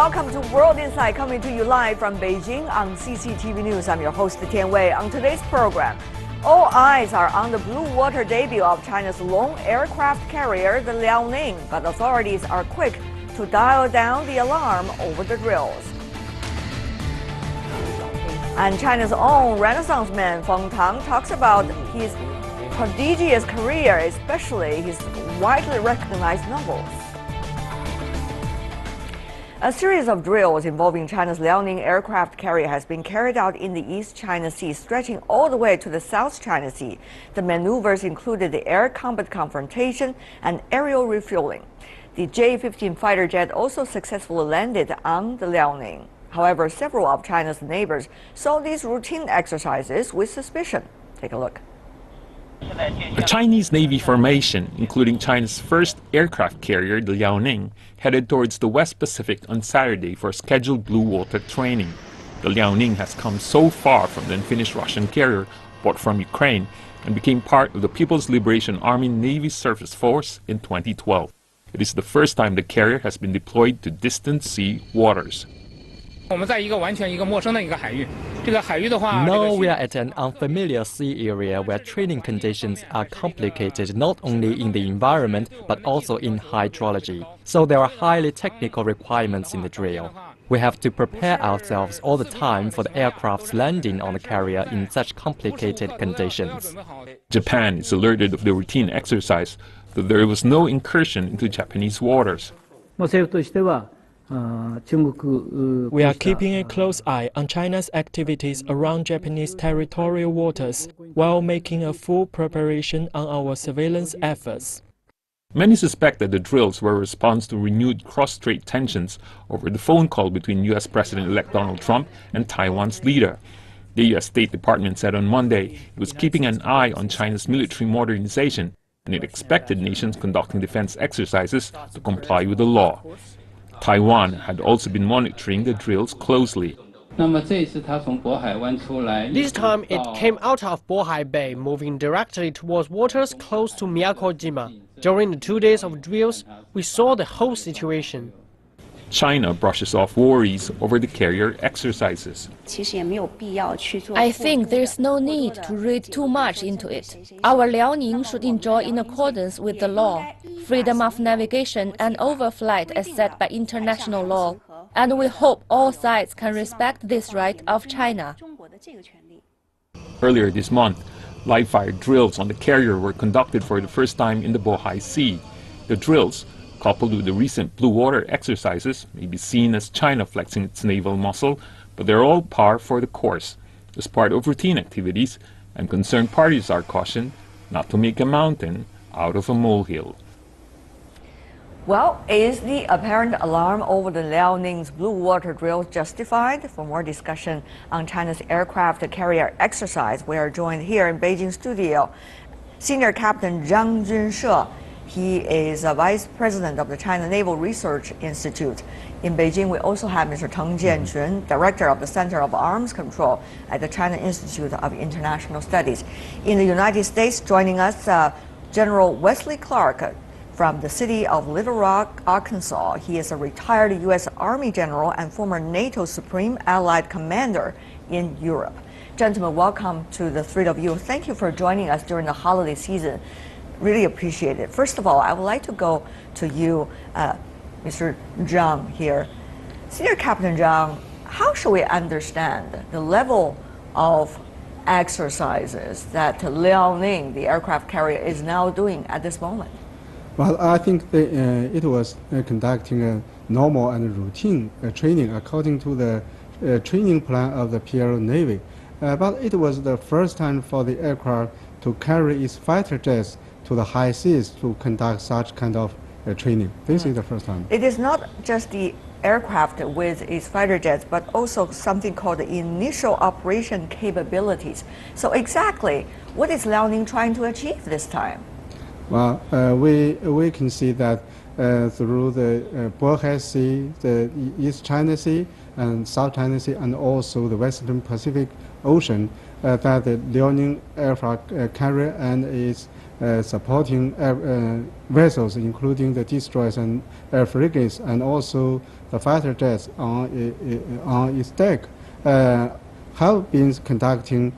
welcome to World Insight, coming to you live from Beijing on CCTV News. I'm your host, Tian Wei. On today's program, all eyes are on the blue water debut of China's lone aircraft carrier, the Liaoning, but authorities are quick to dial down the alarm over the drills. And China's own Renaissance man Feng Tang talks about his prodigious career, especially his widely recognized novels. A series of drills involving China's Liaoning aircraft carrier has been carried out in the East China Sea, stretching all the way to the South China Sea. The maneuvers included the air combat confrontation and aerial refueling. The J-15 fighter jet also successfully landed on the Liaoning. However, several of China's neighbors saw these routine exercises with suspicion. Take a look. A Chinese Navy formation, including China's first aircraft carrier, the Liaoning, headed towards the West Pacific on Saturday for scheduled blue water training. The Liaoning has come so far from the unfinished Russian carrier bought from Ukraine and became part of the People's Liberation Army Navy Surface Force in 2012. It is the first time the carrier has been deployed to distant sea waters. Now we are at an unfamiliar sea area where training conditions are complicated not only in the environment but also in hydrology. So there are highly technical requirements in the drill. We have to prepare ourselves all the time for the aircraft's landing on the carrier in such complicated conditions. Japan is alerted of the routine exercise, though there was no incursion into Japanese waters. We are keeping a close eye on China's activities around Japanese territorial waters while making a full preparation on our surveillance efforts. Many suspect that the drills were a response to renewed cross-strait tensions over the phone call between U.S. President-elect Donald Trump and Taiwan's leader. The U.S. State Department said on Monday it was keeping an eye on China's military modernization, and it expected nations conducting defense exercises to comply with the law. Taiwan had also been monitoring the drills closely. This time it came out of Bohai Bay, moving directly towards waters close to Miyako-jima. During the 2 days of drills, we saw the whole situation. China brushes off worries over the carrier exercises. I think there's no need to read too much into it. Our Liaoning should enjoy in accordance with the law, freedom of navigation and overflight as set by international law, and we hope all sides can respect this right of China. Earlier this month, live-fire drills on the carrier were conducted for the first time in the Bohai Sea. The drills, coupled with the recent blue water exercises, may be seen as China flexing its naval muscle, but they're all par for the course. As part of routine activities, and concerned parties are cautioned not to make a mountain out of a molehill. Well, is the apparent alarm over the Liaoning's blue water drill justified? For more discussion on China's aircraft carrier exercise, we are joined here in Beijing studio. Senior Captain Zhang Junshe. He is a vice president of the China Naval Research Institute. In Beijing, we also have Mr. Teng Jianjun, director of the Center of Arms Control at the China Institute of International Studies. In the United States, joining us, General Wesley Clark from the city of Little Rock, Arkansas. He is a retired U.S. Army general and former NATO Supreme Allied Commander in Europe. Gentlemen, welcome to the three of you. Thank you for joining us during the holiday season. Really appreciate it. First of all, I would like to go to you, Mr. Zhang here. Senior Captain Zhang, how should we understand the level of exercises that Liaoning, the aircraft carrier, is now doing at this moment? Well, I think it was conducting a normal and routine training according to the training plan of the PLO Navy. But it was the first time for the aircraft to carry its fighter jets to the high seas to conduct such kind of training. This is the first time. It is not just the aircraft with its fighter jets, but also something called the initial operation capabilities. So exactly, what is Liaoning trying to achieve this time? Well, we can see that through the Bohai Sea, the East China Sea, and South China Sea, and also the Western Pacific Ocean, that the Liaoning aircraft carrier and its supporting vessels, including the destroyers and air frigates, and also the fighter jets on its deck, have been conducting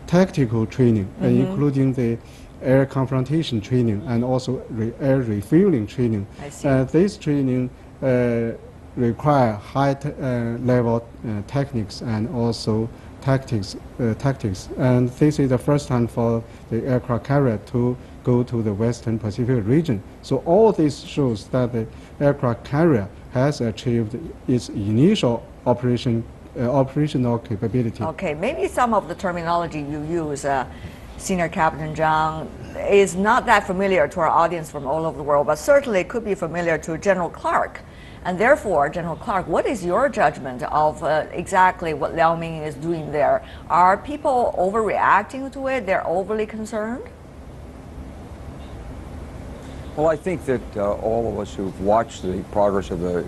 tactical training, including the air confrontation training and also air refueling training. I see. This training require high level techniques and also tactics. And this is the first time for the aircraft carrier to go to the Western Pacific region. So all this shows that the aircraft carrier has achieved its initial operational capability. Okay, maybe some of the terminology you use, Senior Captain Zhang, is not that familiar to our audience from all over the world, but certainly could be familiar to General Clark. And therefore, General Clark, what is your judgment of exactly what Liaoning is doing there? Are people overreacting to it? They're overly concerned? Well, I think that all of us who've watched the progress of the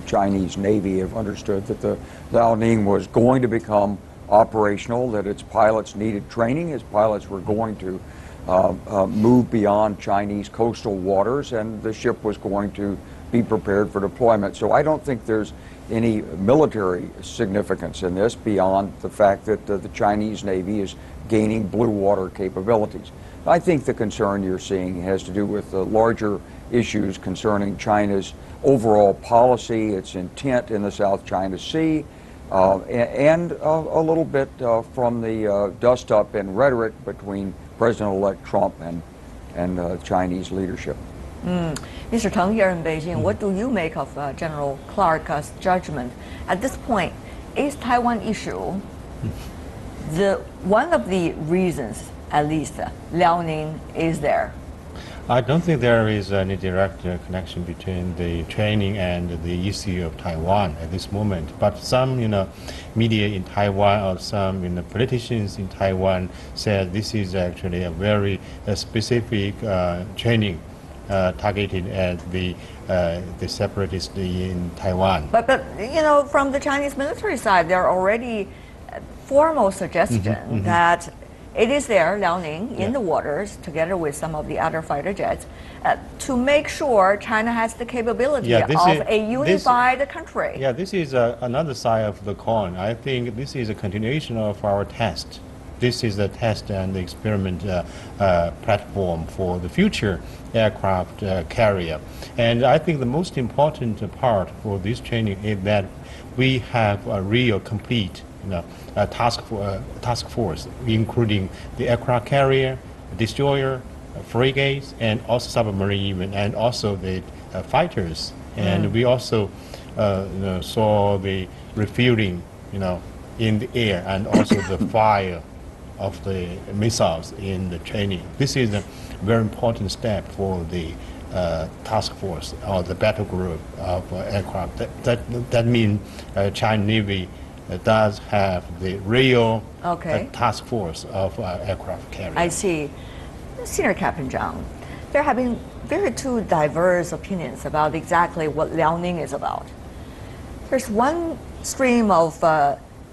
Chinese Navy have understood that the Liaoning was going to become operational, that its pilots needed training, its pilots were going to move beyond Chinese coastal waters, and the ship was going to be prepared for deployment. So I don't think there's any military significance in this beyond the fact that the Chinese Navy is gaining blue water capabilities. I think the concern you're seeing has to do with the larger issues concerning China's overall policy, its intent in the South China Sea, and a little bit from the dust-up in rhetoric between President-elect Trump and Chinese leadership. Mr. Teng, here in Beijing, what do you make of General Clark's judgment? At this point, is Taiwan issue one of the reasons, at least, Liaoning is there? I don't think there is any direct connection between the training and the issue of Taiwan at this moment. But some, media in Taiwan or some, politicians in Taiwan said this is actually a very specific training targeted at the separatists in Taiwan. But from the Chinese military side, there are already formal suggestion that it is there, Liaoning, in the waters, together with some of the other fighter jets, to make sure China has the capability of a unified country. Yeah, this is another side of the coin. I think this is a continuation of our test. This is a test and experiment platform for the future aircraft carrier. And I think the most important part for this training is that we have a real complete task force, including the aircraft carrier, destroyer, frigates, and also submarine even, and also the fighters. And we also saw the refueling, in the air, and also the fire of the missiles in the training. This is a very important step for the task force or the battle group of aircraft. That means China Navy does have the real task force of aircraft carrier. I see. Senior Captain Zhang, there have been very two diverse opinions about exactly what Liaoning is about. There's one stream of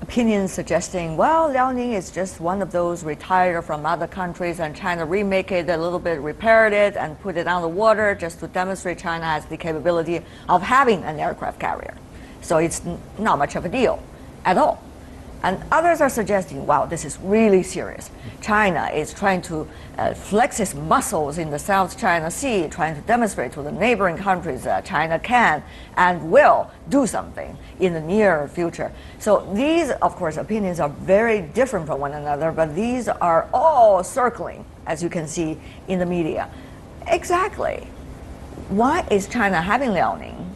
opinions suggesting, well, Liaoning is just one of those retired from other countries and China remake it a little bit, repaired it, and put it on the water just to demonstrate China has the capability of having an aircraft carrier. So it's not much of a deal at all. And others are suggesting, wow, this is really serious. China is trying to flex its muscles in the South China Sea, trying to demonstrate to the neighboring countries that China can and will do something in the near future. So these, of course, opinions are very different from one another, but these are all circling, as you can see in the media. Exactly. Why is China having Liaoning?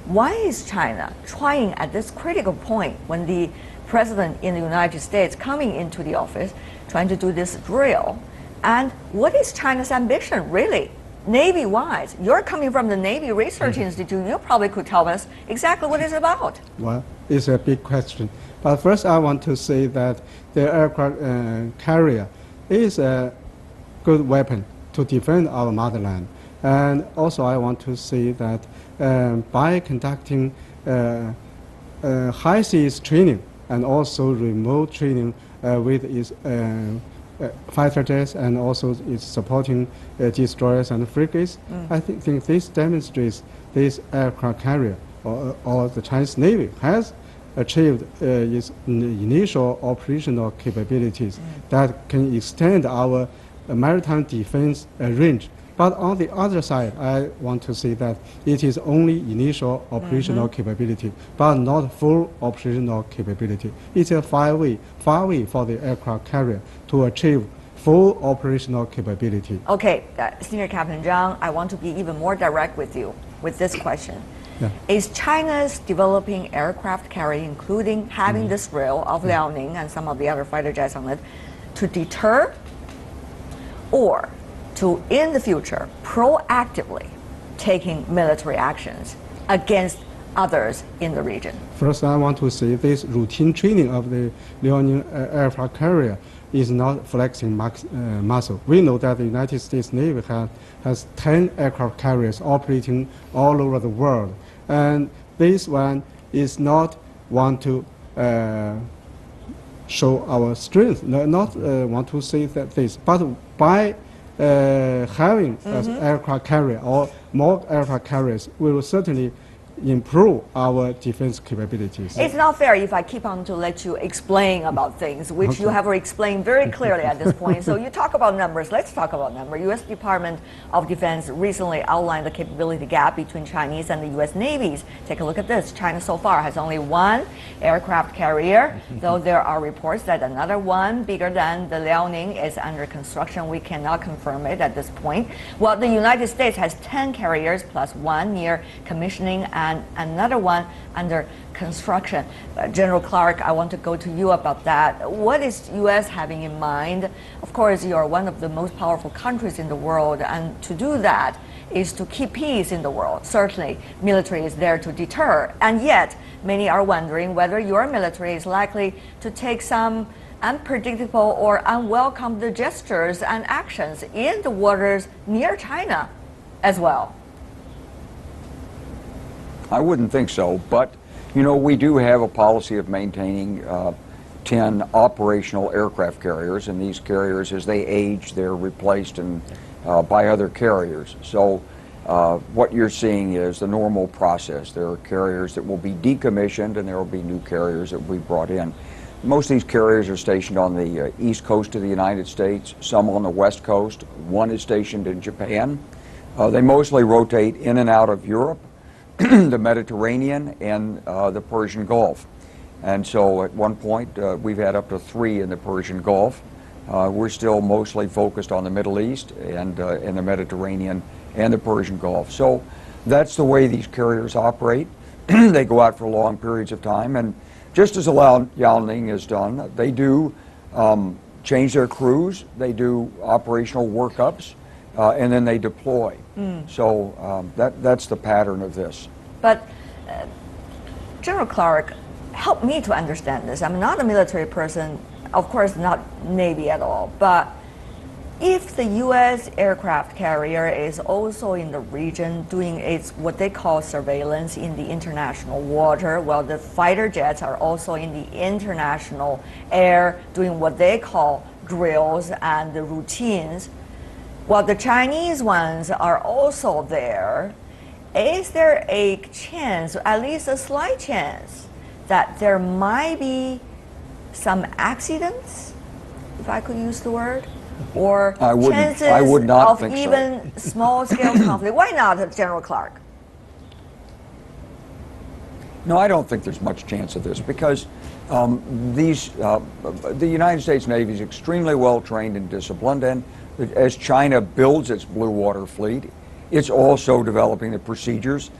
Why is China trying at this critical point when the president in the United States coming into the office, trying to do this drill? And what is China's ambition, really, Navy-wise? You're coming from the Navy Research Institute. You probably could tell us exactly what it's about. Well, it's a big question. But first, I want to say that the aircraft carrier is a good weapon to defend our motherland. And also, I want to say that by conducting high seas training and also remote training with its fighter jets and also it's supporting destroyers and frigates. I think this demonstrates this aircraft carrier or the Chinese Navy has achieved its initial operational capabilities that can extend our maritime defense range. But on the other side, I want to say that it is only initial operational capability, but not full operational capability. It's a far way for the aircraft carrier to achieve full operational capability. Okay, Senior Captain Zhang, I want to be even more direct with you with this question. Yeah. Is China's developing aircraft carrier, including having this rail of Liaoning and some of the other fighter jets on it, to deter or to, in the future, proactively taking military actions against others in the region? First, I want to say this routine training of the Liaoning aircraft carrier is not flexing muscle. We know that the United States Navy has 10 aircraft carriers operating all over the world. And this one is not want to show our strength, not want to say that this, but by having an aircraft carrier or more aircraft carriers, we will certainly improve our defense capabilities. It's not fair if I keep on to let you explain about things, which you have explained very clearly at this point. So you talk about numbers. Let's talk about numbers. U.S. Department of Defense recently outlined the capability gap between Chinese and the U.S. navies. Take a look at this. China so far has only one aircraft carrier, though there are reports that another one bigger than the Liaoning is under construction. We cannot confirm it at this point. Well, the United States has 10 carriers plus one near commissioning and another one under construction. General Clark, I want to go to you about that. What is U.S. having in mind? Of course, you are one of the most powerful countries in the world, and to do that is to keep peace in the world. Certainly, military is there to deter, and yet many are wondering whether your military is likely to take some unpredictable or unwelcome gestures and actions in the waters near China as well. I wouldn't think so, but you know, we do have a policy of maintaining 10 operational aircraft carriers, and these carriers, as they age, they're replaced by other carriers. So what you're seeing is the normal process. There are carriers that will be decommissioned, and there will be new carriers that will be brought in. Most of these carriers are stationed on the east coast of the United States, some on the west coast. One is stationed in Japan. They mostly rotate in and out of Europe, the Mediterranean, and the Persian Gulf. And so at one point, we've had up to 3 in the Persian Gulf. We're still mostly focused on the Middle East and in the Mediterranean and the Persian Gulf. So that's the way these carriers operate. They go out for long periods of time, and just as Liaoning has done, they do change their crews, they do operational workups, and then they deploy. So that's the pattern of this. But General Clark, help me to understand this. I'm not a military person, of course not Navy at all, but if the U.S. aircraft carrier is also in the region doing its what they call surveillance in the international water, while the fighter jets are also in the international air doing what they call drills and the routines, while the Chinese ones are also there, is there a chance, at least a slight chance, that there might be some accidents, if I could use the word, or chances of even small-scale conflict? Why not, General Clark? No, I don't think there's much chance of this because the United States Navy is extremely well trained and disciplined, and as China builds its blue water fleet, it's also developing the procedures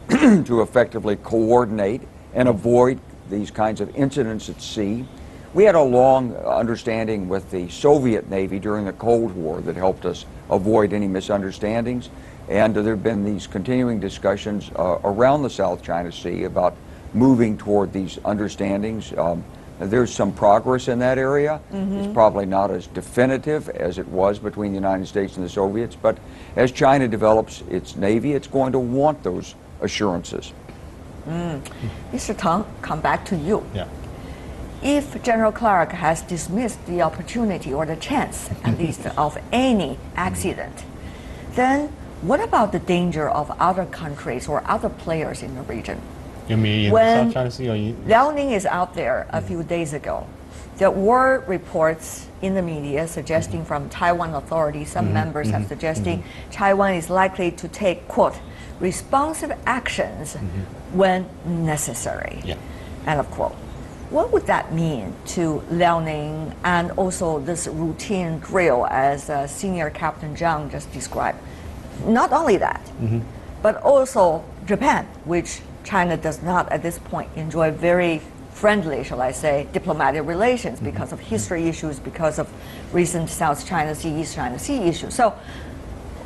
to effectively coordinate and avoid these kinds of incidents at sea. We had a long understanding with the Soviet Navy during the Cold War that helped us avoid any misunderstandings, and there have been these continuing discussions around the South China Sea about moving toward these understandings. There's some progress in that area. It's probably not as definitive as it was between the United States and the Soviets, but as China develops its Navy, it's going to want those assurances. Mr. Tang, come back to you. Yeah. if General Clark has dismissed the opportunity or the chance, at least, of any accident, then what about the danger of other countries or other players in the region? You mean when South China Sea or Liaoning is out there a few days ago, there were reports in the media suggesting from Taiwan authorities, some members have suggesting Taiwan is likely to take, quote, responsive actions when necessary, end of quote. What would that mean to Liaoning and also this routine drill as Senior Captain Zhang just described? Not only that, but also Japan, which China does not at this point enjoy very friendly, shall I say, diplomatic relations because of history issues, because of recent South China Sea, East China Sea issues. So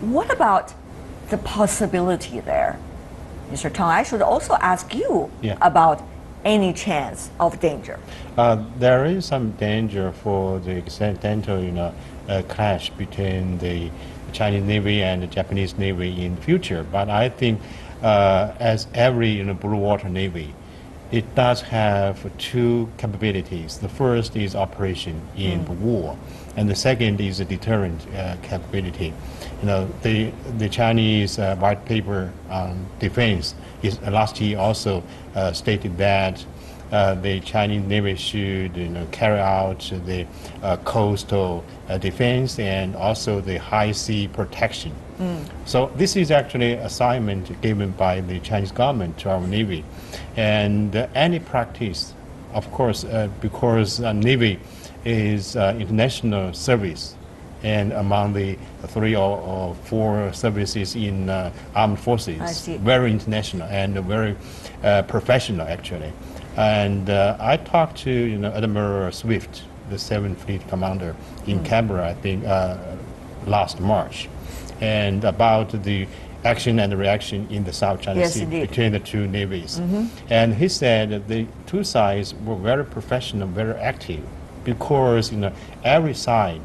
what about the possibility there? Mr. Tang, I should also ask you about any chance of danger. There is some danger for the accidental, clash between the Chinese Navy and the Japanese Navy in the future. But I think as every blue water navy, it does have two capabilities. The first is operation in war, and the second is a deterrent capability. The Chinese white paper on defense is last year also stated that the Chinese Navy should carry out the coastal defense and also the high sea protection. So this is actually an assignment given by the Chinese government to our Navy. And any practice, of course, because Navy is international service, and among the 3 or 4 services in armed forces, very international and very professional actually. And I talked to Admiral Swift, the 7th Fleet Commander in Canberra, I think last March, and about the action and reaction in the South China Sea between the two navies. And he said that the two sides were very professional, very active, because every side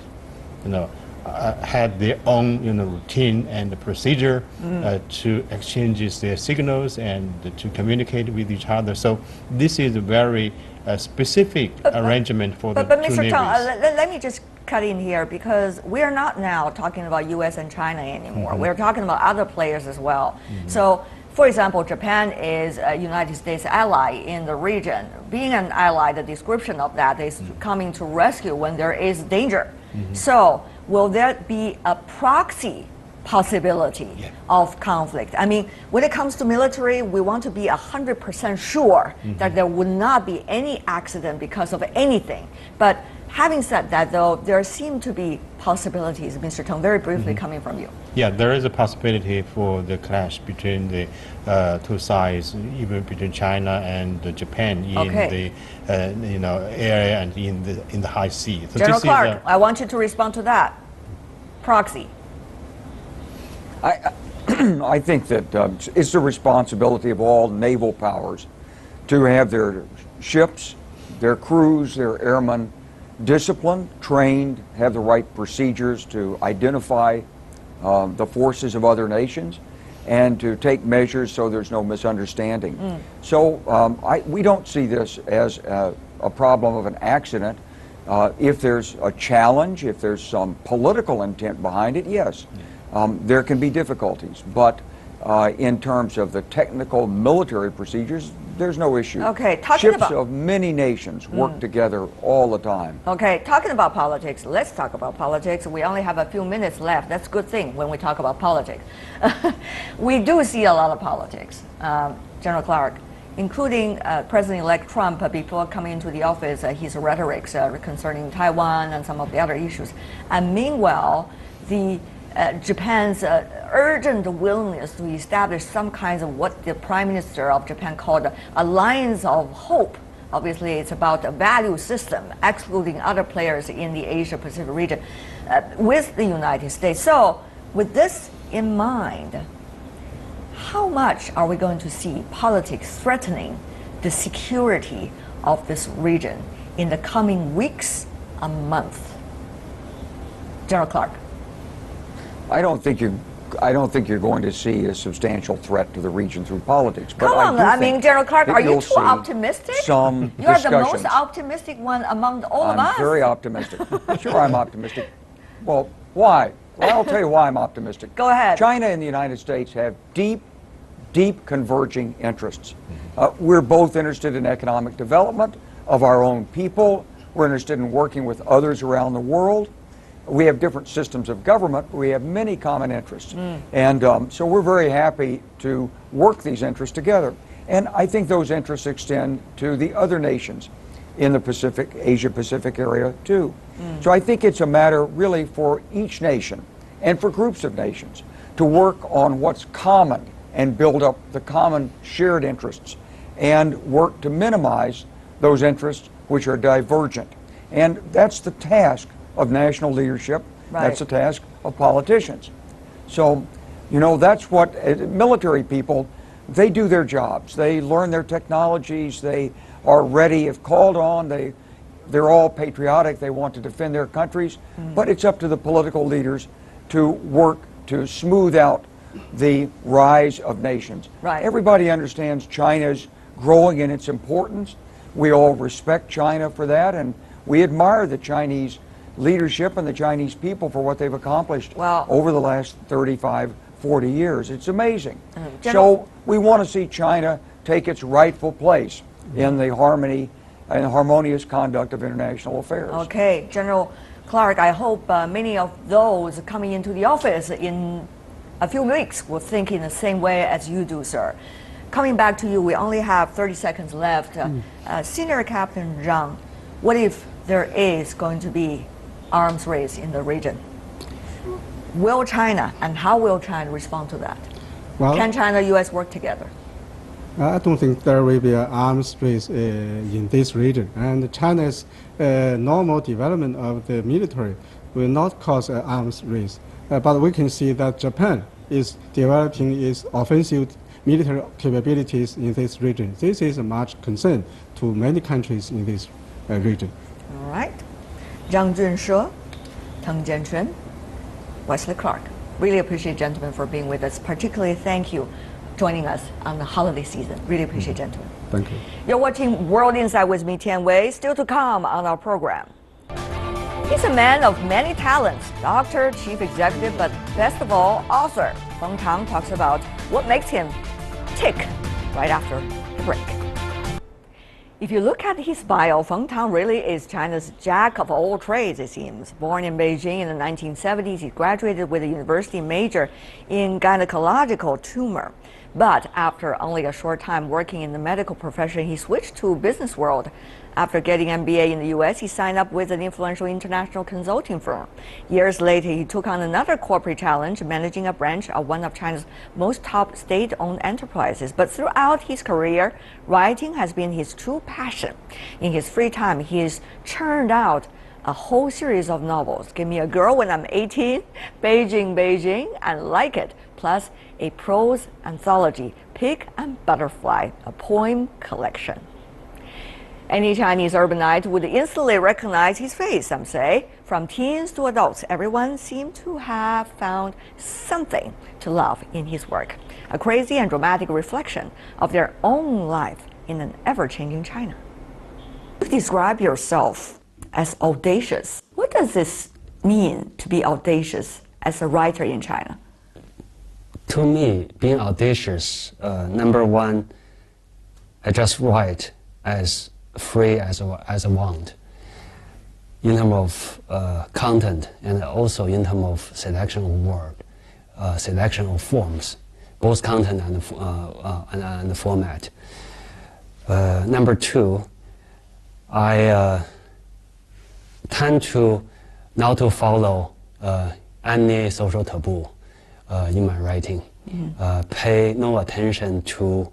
had their own routine and procedure to exchange their signals and to communicate with each other. So this is a very specific arrangement for the two navies. But Mr. Tang, let me just cut in here, because we are not now talking about U.S. and China anymore. We're talking about other players as well. So, for example, Japan is a United States ally in the region. Being an ally, the description of that is coming to rescue when there is danger. So, will there be a proxy possibility of conflict? I mean, when it comes to military, we want to be 100% sure that there would not be any accident because of anything. But having said that, though, there seem to be possibilities, Mr. Tang, very briefly coming from you. Yeah, there is a possibility for the clash between the two sides, even between China and Japan in the area and in the high sea. So General Clark, I want you to respond to that. Proxy. I think that it's the responsibility of all naval powers to have their ships, their crews, their airmen disciplined, trained, have the right procedures to identify the forces of other nations and to take measures so there's no misunderstanding. So we don't see this as a problem of an accident. If there's a challenge, if there's some political intent behind it, yes, there can be difficulties. But in terms of the technical military procedures, there's no issue. Okay, Ships of many nations work together all the time. Okay, talking about politics, let's talk about politics. We only have a few minutes left. That's a good thing when we talk about politics. We do see a lot of politics, General Clark, including President-elect Trump before coming into the office, his rhetoric concerning Taiwan and some of the other issues. And meanwhile, Japan's urgent willingness to establish some kinds of what the Prime Minister of Japan called alliance of hope. Obviously, it's about a value system, excluding other players in the Asia-Pacific region with the United States. So, with this in mind, how much are we going to see politics threatening the security of this region in the coming weeks and months? General Clark. I don't think you I don't think you're going to see a substantial threat to the region through politics. But Come on, I mean, General Clark, are you too optimistic? Some You're the most optimistic one among all of us. I'm very optimistic. Sure, I'm optimistic. Well, why? Well, I'll tell you why I'm optimistic. Go ahead. China and the United States have deep converging interests. We're both interested in economic development of our own people. We're interested in working with others around the world. We have different systems of government, but we have many common interests. And so we're very happy to work these interests together. And I think those interests extend to the other nations in the Pacific, Asia-Pacific area too. So I think it's a matter really for each nation and for groups of nations to work on what's common and build up the common shared interests and work to minimize those interests which are divergent. And that's the task of national leadership. Right. That's the task of politicians. So, you know, that's what military people, they do their jobs. They learn their technologies. They are ready if called on. They're all patriotic. They want to defend their countries. But it's up to the political leaders to work to smooth out the rise of nations. Right. Everybody understands China's growing in its importance. We all respect China for that, and we admire the Chinese leadership and the Chinese people for what they've accomplished over the last 35, 40 years. It's amazing. So we want to see China take its rightful place in the harmony and harmonious conduct of international affairs. Okay, General Clark, I hope many of those coming into the office in a few weeks will think in the same way as you do, sir. Coming back to you, we only have 30 seconds left. Senior Captain Zhang, what if there is going to be arms race in the region? Will China, and how will China respond to that? Well, can China and U.S. work together? I don't think there will be an arms race in this region, and China's normal development of the military will not cause an arms race. But we can see that Japan is developing its offensive military capabilities in this region. This is a much concern to many countries in this region. All right. Zhang Junshe, Teng Jianquan, Wesley Clark. Really appreciate, gentlemen, for being with us. Particularly thank you joining us on the holiday season. Really appreciate, gentlemen. Thank you. You're watching World Insight with me, Tian Wei. Still to come on our program. He's a man of many talents, doctor, chief executive, but best of all, author. Feng Tang talks about what makes him tick right after the break. If you look at his bio, Feng Tang really is China's jack of all trades, it seems. Born in Beijing in the 1970s, he graduated with a university major in gynecological tumor. But after only a short time working in the medical profession, he switched to business world. After getting MBA in the US, he signed up with an influential international consulting firm. Years later, he took on another corporate challenge, managing a branch of one of China's most top state-owned enterprises. But throughout his career, writing has been his true passion. In his free time, he has churned out a whole series of novels. Give Me a Girl When I'm 18, Beijing, Beijing, and Like It, plus a prose anthology, Pig and Butterfly, a poem collection. Any Chinese urbanite would instantly recognize his face, some say. From teens to adults, everyone seemed to have found something to love in his work. A crazy and dramatic reflection of their own life in an ever-changing China. You describe yourself as audacious. What does this mean to be audacious as a writer in China? To me, being audacious, number one, I just write as free as I want, in terms of content and also in terms of selection of word, selection of forms, both content and the format. Number two, I tend to not to follow any social taboo in my writing. Pay no attention to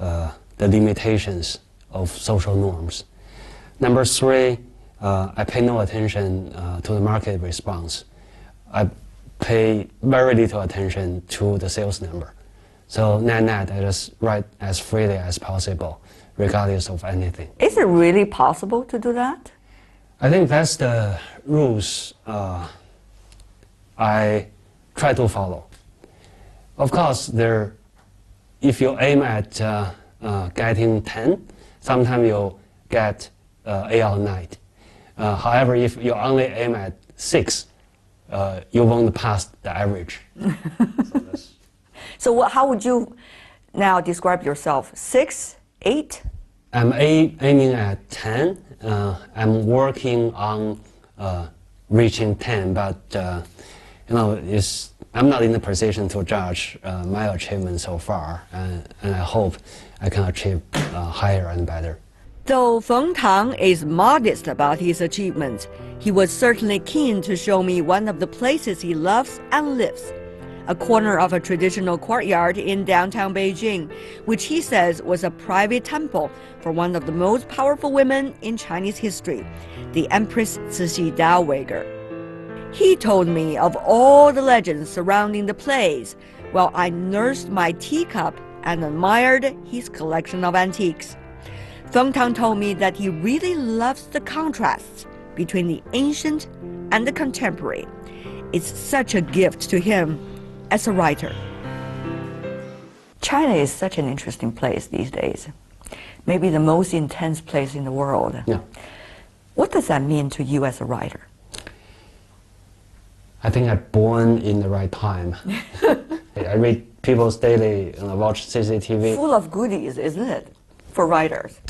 the limitations of social norms. Number three, I pay no attention to the market response. I pay very little attention to the sales number. So net, I just write as freely as possible, regardless of anything. Is it really possible to do that? I think that's the rules I try to follow. Of course, if you aim at getting 10, sometimes you get 8 or 9. However, if you only aim at 6, you won't pass the average. So how would you now describe yourself? 6, 8? I'm aiming at 10. I'm working on reaching 10, but I'm not in the position to judge my achievement so far, and I hope I can achieve higher and better. Though Feng Tang is modest about his achievements, he was certainly keen to show me one of the places he loves and lives. A corner of a traditional courtyard in downtown Beijing, which he says was a private temple for one of the most powerful women in Chinese history, the Empress Ishida. He told me of all the legends surrounding the place, while I nursed my teacup and admired his collection of antiques. Feng Tang told me that he really loves the contrasts between the ancient and the contemporary. It's such a gift to him as a writer. China is such an interesting place these days. Maybe the most intense place in the world. Yeah. What does that mean to you as a writer? I think I'm born in the right time. I read People's Daily and I watch CCTV. Full of goodies, isn't it, for writers?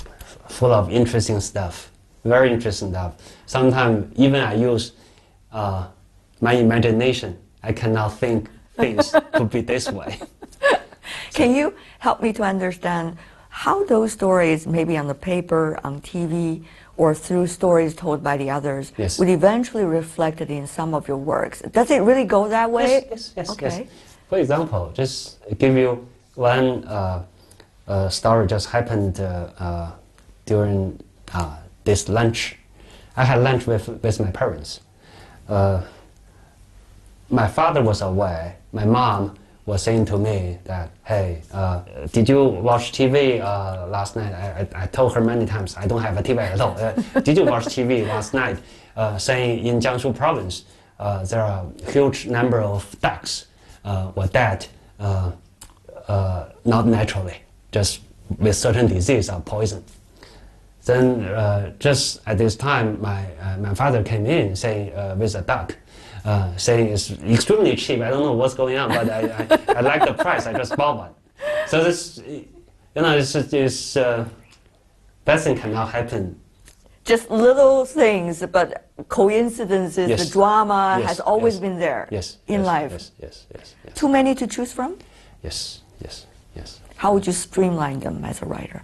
Full of interesting stuff, very interesting stuff. Sometimes even I use my imagination. I cannot think things could be this way. Can you help me to understand how those stories, maybe on the paper, on TV, or through stories told by the others, yes, would eventually reflect it in some of your works? Does it really go that way? Yes. Okay. Yes. For example, just give you one story just happened during this lunch. I had lunch with my parents. My father was away. My mom was saying to me that, hey, did you watch TV last night? I told her many times, I don't have a TV at all. Did you watch TV last night? Saying in Jiangsu province, there are a huge number of ducks were dead, not naturally, just with certain disease or poison. Then just at this time, my father came in saying with a duck, saying it's extremely cheap. I don't know what's going on, but I like the price. I just bought one. So this, that thing cannot happen. Just little things, but coincidences, yes, the drama yes, has always yes, been there in yes, life. Yes. Too many to choose from? Yes. How would you streamline them as a writer?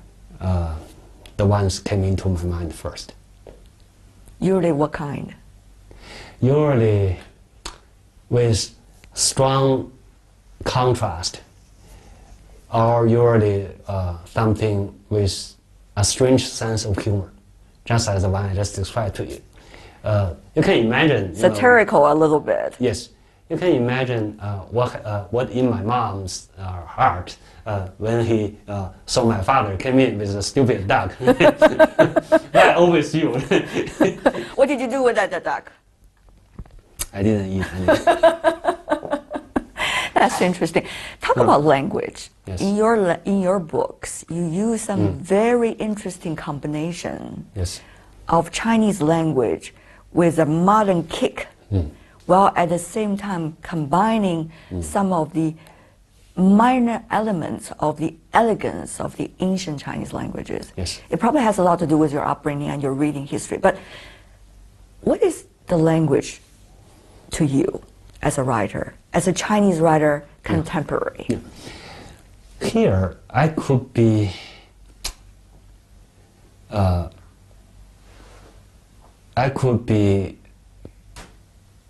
The ones came into my mind first. Usually what kind? Usually with strong contrast, or usually something with a strange sense of humor, just as the one I just described to you. You can imagine... Satirical a little bit. Yes. You can imagine what in my mom's heart when he saw my father came in with a stupid duck. I always you. What did you do with that duck? I didn't eat anything. That's interesting. Talk about language. Yes. In your books, you use some very interesting combination of Chinese language with a modern kick, while at the same time combining some of the minor elements of the elegance of the ancient Chinese languages. Yes. It probably has a lot to do with your upbringing and your reading history. But what is the language to you as a writer, as a Chinese writer, contemporary? Here, I could be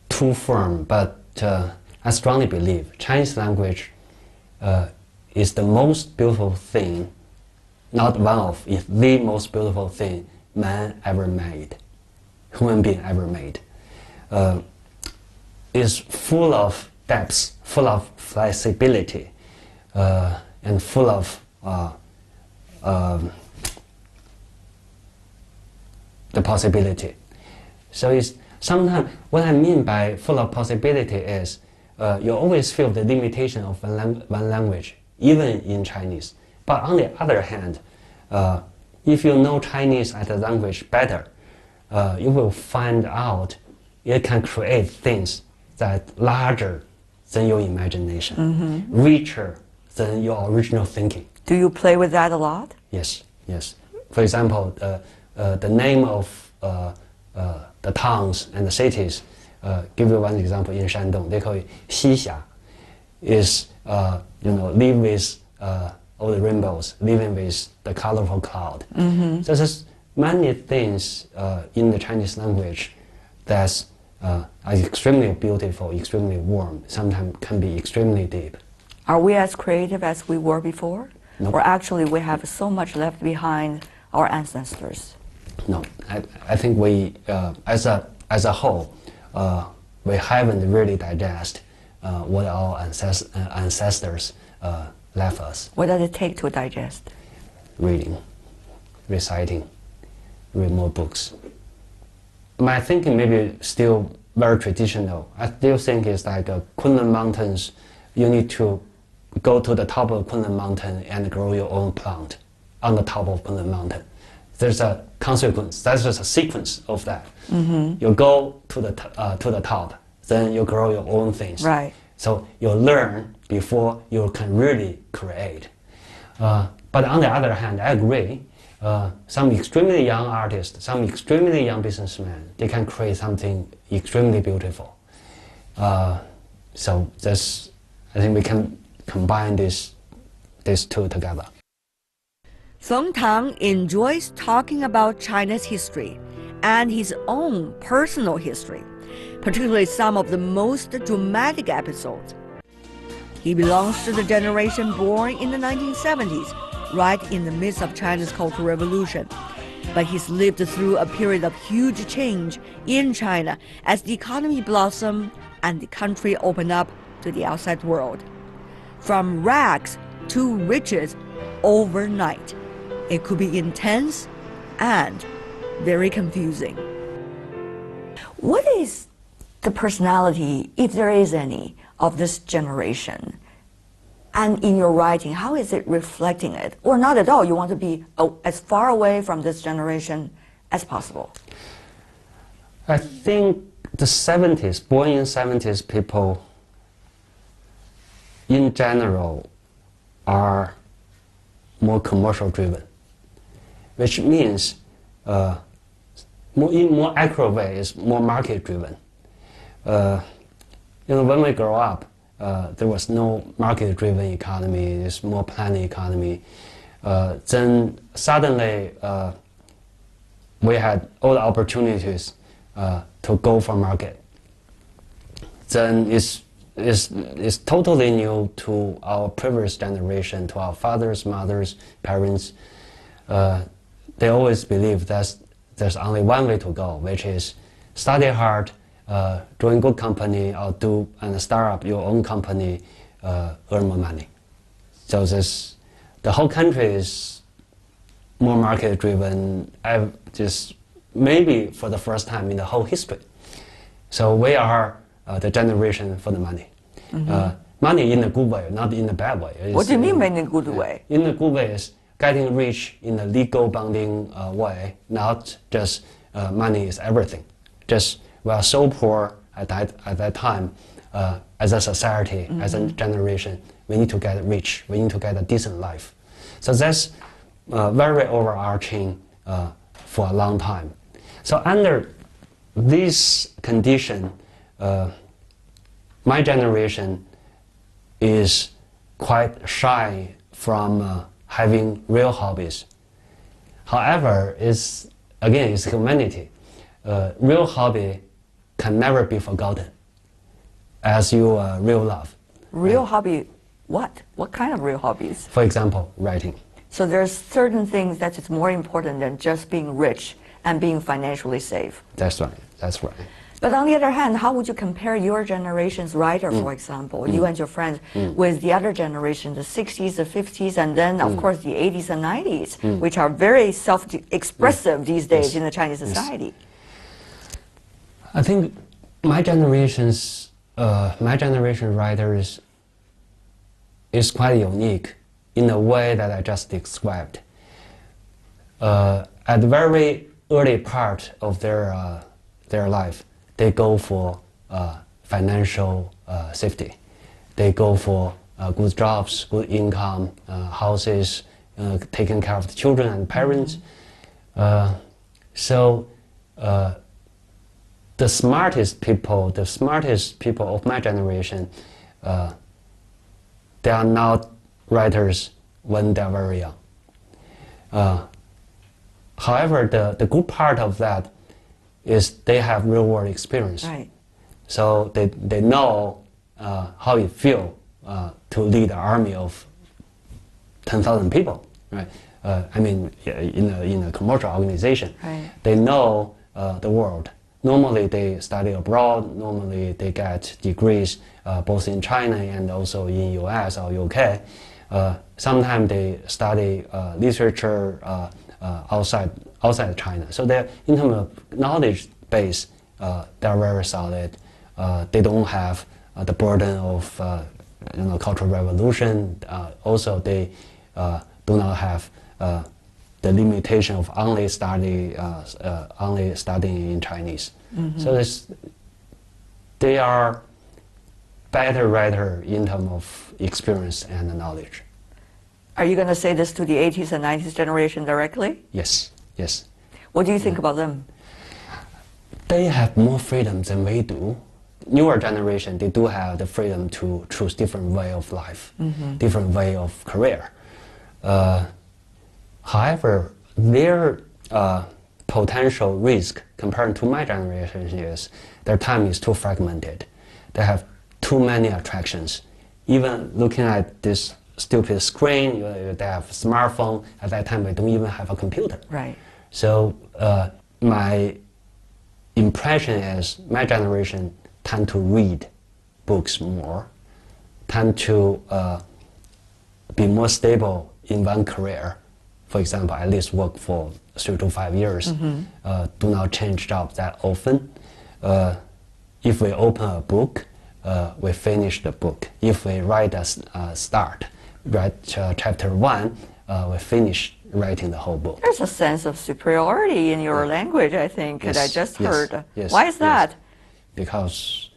too firm, but I strongly believe Chinese language is the most beautiful thing, not one of, it's the most beautiful thing man ever made, human being ever made. Is full of depths, full of flexibility, and full of the possibility. So it's sometimes what I mean by full of possibility is you always feel the limitation of one language, even in Chinese. But on the other hand, if you know Chinese as a language better, you will find out it can create things that larger than your imagination, richer than your original thinking. Do you play with that a lot? Yes, yes. For example, the name of the towns and the cities. Give you one example in Shandong, they call it Xixia, is live with all the rainbows, living with the colorful cloud. So there's many things in the Chinese language that are extremely beautiful, extremely warm, sometimes can be extremely deep. Are we as creative as we were before? No. Or actually we have so much left behind our ancestors? No, I think we, as a whole, we haven't really digested what our ancestors left us. What does it take to digest? Reading, reciting, read more books. My thinking maybe still very traditional. I still think it's like Kunlun Mountains. You need to go to the top of Kunlun Mountain and grow your own plant on the top of Kunlun Mountain. There's a consequence. That's just a sequence of that. You go to the top, then you grow your own things. Right. So you learn before you can really create. But on the other hand, I agree. Some extremely young artists, some extremely young businessmen, they can create something extremely beautiful. So that's, I think we can combine these two together. Feng Tang enjoys talking about China's history and his own personal history, particularly some of the most dramatic episodes. He belongs to the generation born in the 1970s, right in the midst of China's Cultural Revolution. But he's lived through a period of huge change in China as the economy blossomed and the country opened up to the outside world. From rags to riches overnight. It could be intense and very confusing. What is the personality, if there is any, of this generation? And in your writing, how is it reflecting it? Or not at all, you want to be as far away from this generation as possible? I think the 70s, born in 70s people, in general, are more commercial driven, which means in more accurate way is more market driven. When we grow up, there was no market driven economy, it's more planned economy. Then suddenly we had all the opportunities to go for market. Then it's totally new to our previous generation, to our fathers, mothers, parents. They always believe that there's only one way to go, which is study hard, join good company, or do and start up your own company, earn more money. So the whole country is more market driven. Just maybe for the first time in the whole history. So we are the generation for the money. Money in a good way, not in a bad way. What do you mean by in a good way? In a good way is getting rich in a legal bonding way, not just money is everything. Just we are so poor at that time as a society, as a generation, we need to get rich, we need to get a decent life. So that's very overarching for a long time. So under this condition, my generation is quite shy from having real hobbies. However, it's humanity. Real hobby can never be forgotten as your real love. Real hobby, what? What kind of real hobbies? For example, writing. So there's certain things that is more important than just being rich and being financially safe. That's right, that's right. But on the other hand, how would you compare your generation's writer, for example, you and your friends, with the other generation, the 60s, the 50s, and then, of course, the 80s and 90s, which are very self-expressive these days in the Chinese society? I think my generation's my generation writers is quite unique in the way that I just described. At the very early part of their life, they go for financial safety. They go for good jobs, good income, houses, taking care of the children and parents. So the smartest people of my generation, they are not writers when they are very young. However, the good part of that is they have real-world experience. Right. So they know how it feels to lead an army of 10,000 people, right? I mean, in a commercial organization. Right. They know the world. Normally they study abroad, normally they get degrees both in China and also in US or UK. Sometimes they study literature outside China. So they're, in terms of knowledge base, they're very solid. They don't have the burden of Cultural Revolution. Also, they do not have the limitation of only studying in Chinese. Mm-hmm. So they are better writer in terms of experience and knowledge. Are you going to say this to the 80s and 90s generation directly? Yes, yes. What do you think about them? They have more freedom than we do. Newer generation, they do have the freedom to choose different way of life, different way of career. However, their potential risk compared to my generation is their time is too fragmented. They have too many attractions. Even looking at this stupid screen, they have a smartphone. At that time, they don't even have a computer. Right. So my impression is my generation tend to read books more, tend to be more stable in one career. For example, at least work for 3 to 5 years, do not change jobs that often. If we open a book, we finish the book. If we write chapter 1, we finish writing the whole book. There's a sense of superiority in your language, I think, that I just heard. Yes, why is that? Yes. Because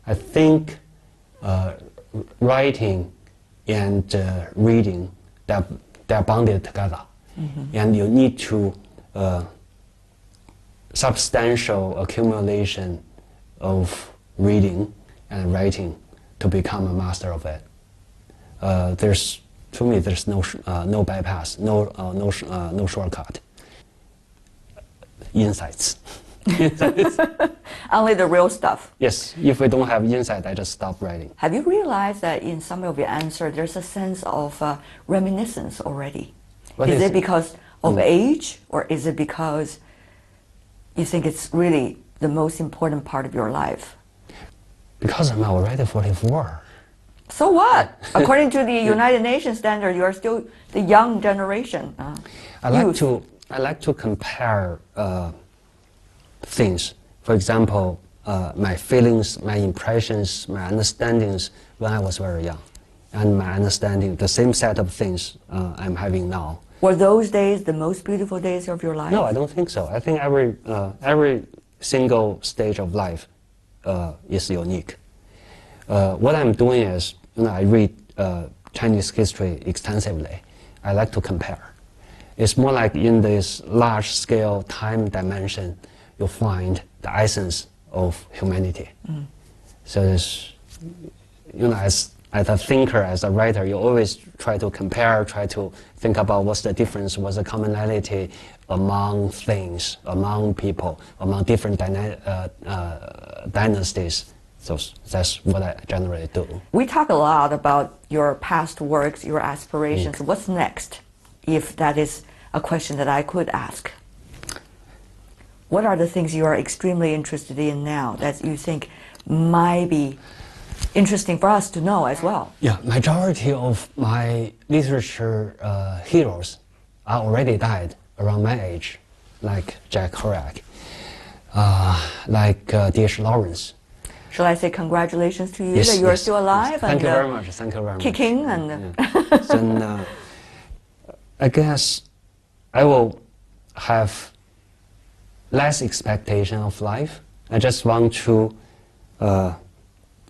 I think writing and reading, they're bonded together. And you need to substantial accumulation of reading and writing to become a master of it. To me, there's no bypass, no shortcut. Insights. Only the real stuff. Yes, if we don't have insight, I just stop writing. Have you realized that in some of your answers, there's a sense of reminiscence already? Is it because of age, or is it because you think it's really the most important part of your life? Because I'm already 44. So what? According to the United Nations standard, you are still the young generation. I like to compare things. For example, my feelings, my impressions, my understandings when I was very young, and my understanding, the same set of things I'm having now. Were those days the most beautiful days of your life? No, I don't think so. I think every single stage of life is unique. What I'm doing is, I read Chinese history extensively. I like to compare. It's more like in this large-scale time dimension, you find the essence of humanity. So it's, as a thinker, as a writer, you always try to compare, try to think about what's the difference, what's the commonality among things, among people, among different dynasties. So that's what I generally do. We talk a lot about your past works, your aspirations. What's next, if that is a question that I could ask? What are the things you are extremely interested in now that you think might be interesting for us to know as well? Yeah, majority of my literature heroes are already died around my age, like Jack Kerouac, like D.H. Lawrence. Shall I say congratulations to you Yes, that you are yes, still alive? yes. Thank and you very much. Thank you very much. Kicking and. Yeah. Then I guess I will have less expectation of life. I just want to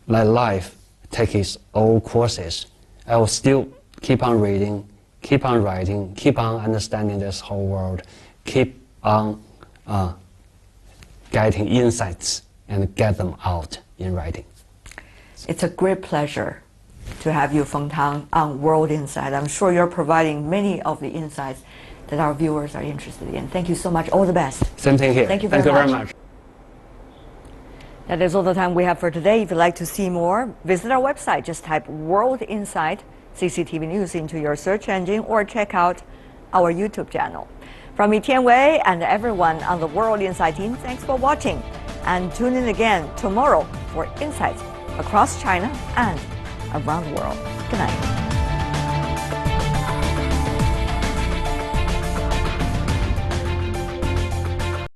let life take its own courses. I will still keep on reading, keep on writing, keep on understanding this whole world, keep on getting insights and get them out in writing. It's a great pleasure to have you, Feng Tang, on World Insight. I'm sure you're providing many of the insights that our viewers are interested in. Thank you so much. All the best. Same thing here. Thank you very much. That is all the time we have for today. If you'd like to see more, visit our website. Just type World Insight CCTV News into your search engine or check out our YouTube channel. From me, Tian Wei, and everyone on the World Insight team, thanks for watching. And tune in again tomorrow for insights across China and around the world. Good night.